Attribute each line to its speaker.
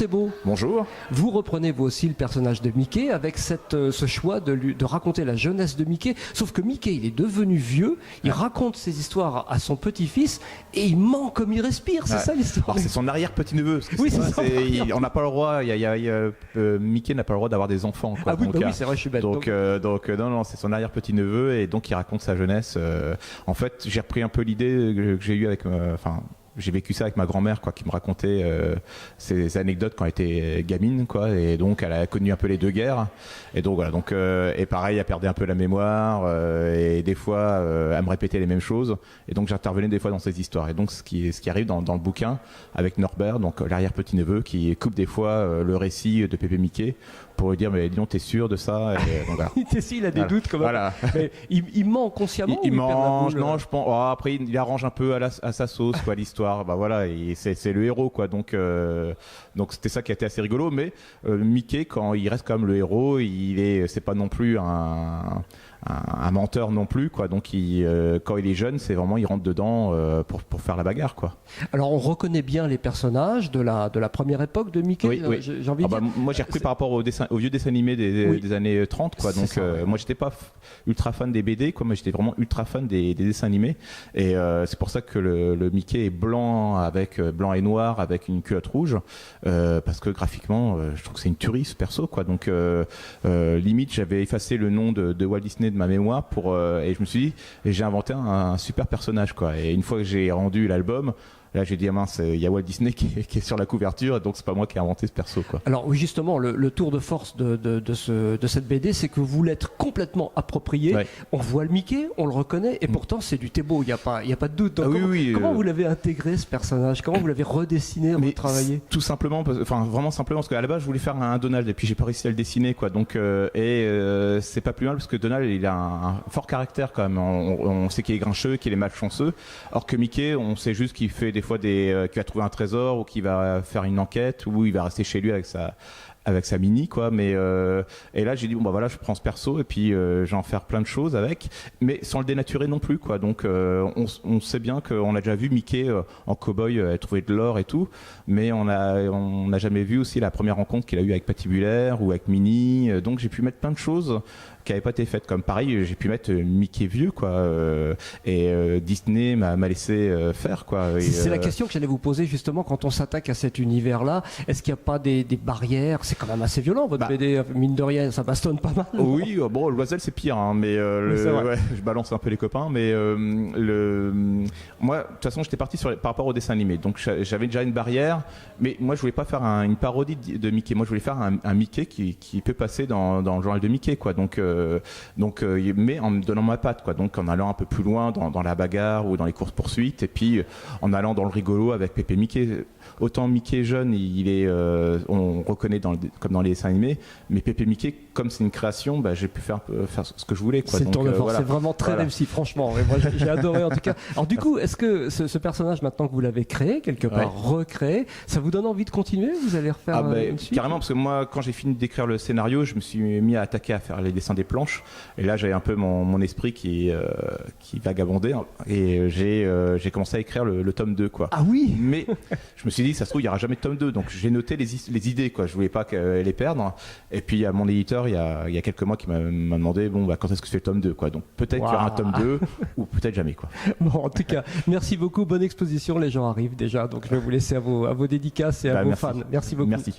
Speaker 1: Thébault.
Speaker 2: Bonjour.
Speaker 1: Vous reprenez vous aussi le personnage de Mickey avec ce choix de raconter la jeunesse de Mickey. Sauf que Mickey, il est devenu vieux, il raconte ses histoires à son petit-fils et il ment comme il respire. C'est ça l'histoire.
Speaker 2: C'est son arrière-petit-neveu.
Speaker 1: Oui,
Speaker 2: on n'a pas le droit. Mickey n'a pas le droit d'avoir des enfants. Quoi.
Speaker 1: Ah oui, oui, c'est vrai, je suis bête.
Speaker 2: Donc non, c'est son arrière-petit-neveu et donc il raconte sa jeunesse. En fait, j'ai repris un peu l'idée que j'ai eue avec. J'ai vécu ça avec ma grand-mère, quoi, qui me racontait ses anecdotes quand elle était gamine, quoi, et donc elle a connu un peu les deux guerres, et donc voilà, et pareil, elle perdait un peu la mémoire, et des fois, elle me répétait les mêmes choses, et donc j'intervenais des fois dans ces histoires, et donc ce qui arrive dans le bouquin avec Norbert, donc l'arrière-petit-neveu, qui coupe des fois le récit de Pépé Mickey pour lui dire mais dis donc t'es sûr de ça, et donc, voilà.
Speaker 1: Il a des doutes quand même.
Speaker 2: Voilà.
Speaker 1: Mais il ment consciemment.
Speaker 2: Il mange, non, je pense. Après, il arrange un peu à sa sauce, quoi, l'histoire. Bah voilà, c'est le héros, quoi. Donc c'était ça qui a été assez rigolo. Mais Mickey, quand il reste quand même le héros, c'est pas non plus un menteur non plus, quoi. Donc quand il est jeune, c'est vraiment il rentre dedans pour faire la bagarre, quoi.
Speaker 1: Alors on reconnaît bien les personnages de la première époque de Mickey.
Speaker 2: Oui.
Speaker 1: J'ai envie de dire.
Speaker 2: Moi j'ai repris par rapport au vieux dessin animé des années 30, quoi. Donc moi j'étais pas ultra fan des BD, quoi. Moi j'étais vraiment ultra fan des dessins animés. Et c'est pour ça que le Mickey est blanc et noir avec une culotte rouge, parce que graphiquement je trouve que c'est une tuerie ce perso, quoi. Donc limite j'avais effacé le nom de Walt Disney de ma mémoire et je me suis dit, j'ai inventé un super personnage, quoi. Et une fois que j'ai rendu l'album, là j'ai dit mince, il y a Walt Disney qui est sur la couverture, donc c'est pas moi qui ai inventé ce perso, quoi.
Speaker 1: Alors oui, justement, le tour de force de cette BD, c'est que vous l'êtes complètement approprié. Ouais. On voit le Mickey, on le reconnaît, et pourtant c'est du Thébault, il y a pas de doute. Donc, comment vous l'avez intégré ce personnage? Comment vous l'avez redessiné, retravaillé?
Speaker 2: Tout simplement, vraiment simplement, parce qu'à la base je voulais faire un Donald et puis j'ai pas réussi à le dessiner, quoi. Donc c'est pas plus mal parce que Donald il a un fort caractère quand même. On sait qu'il est grincheux, qu'il est malchanceux, alors que Mickey, on sait juste qu'il fait des fois qu'il va trouver un trésor ou qu'il va faire une enquête ou il va rester chez lui avec sa mini, quoi. Mais et là j'ai dit je prends ce perso et puis je vais en faire plein de choses avec, mais sans le dénaturer non plus, quoi. Donc on sait bien qu'on a déjà vu Mickey en cow-boy trouver de l'or et tout, mais on n'a jamais vu aussi la première rencontre qu'il a eue avec Patibulaire ou avec Minnie. Donc j'ai pu mettre plein de choses qui n'avaient pas été faites, comme pareil j'ai pu mettre Mickey vieux, quoi, et Disney m'a laissé faire, quoi.
Speaker 1: C'est la question que j'allais vous poser justement quand on s'attaque à cet univers-là. Est-ce qu'il n'y a pas des barrières? C'est quand même assez violent votre BD, mine de rien, ça bastonne pas mal.
Speaker 2: Oui, bon, Loisel c'est pire, hein, mais je balance un peu les copains, mais moi de toute façon j'étais parti par rapport au dessin animé, donc j'avais déjà une barrière, mais moi je voulais pas faire une parodie de Mickey, moi je voulais faire un Mickey qui peut passer dans le journal de Mickey, quoi. Donc mais en me donnant ma patte, quoi. Donc en allant un peu plus loin dans la bagarre ou dans les courses poursuites, et puis en allant dans le rigolo avec Pépé Mickey. Autant Mickey jeune, on reconnaît comme dans les dessins animés, mais Pépé Mickey, comme c'est une création, j'ai pu faire ce que je voulais, quoi.
Speaker 1: C'est le tour de force, c'est vraiment très réussi, franchement. Et moi j'ai adoré en tout cas. Alors du coup, est-ce que ce personnage, maintenant que vous l'avez créé, quelque part recréé, ça vous donne envie de continuer? Vous allez refaire une suite?
Speaker 2: Carrément, parce que moi, quand j'ai fini d'écrire le scénario, je me suis mis à attaquer à faire les dessins des planches, et là j'avais un peu mon esprit qui vagabondait, et j'ai commencé à écrire le tome 2, quoi.
Speaker 1: Ah oui.
Speaker 2: Mais je me suis dit, ça se trouve, il n'y aura jamais de tome 2, donc j'ai noté les idées, quoi. Je voulais pas les perdre, et puis à mon éditeur, il y a quelques mois, qui m'a demandé quand est-ce que tu fais le tome 2, quoi. Donc peut-être qu'il y aura un tome 2 ou peut-être jamais, quoi.
Speaker 1: Bon, en tout cas, merci beaucoup, bonne exposition, les gens arrivent déjà, donc je vais vous laisser à vos dédicaces et à vos fans. Merci beaucoup.
Speaker 2: Merci.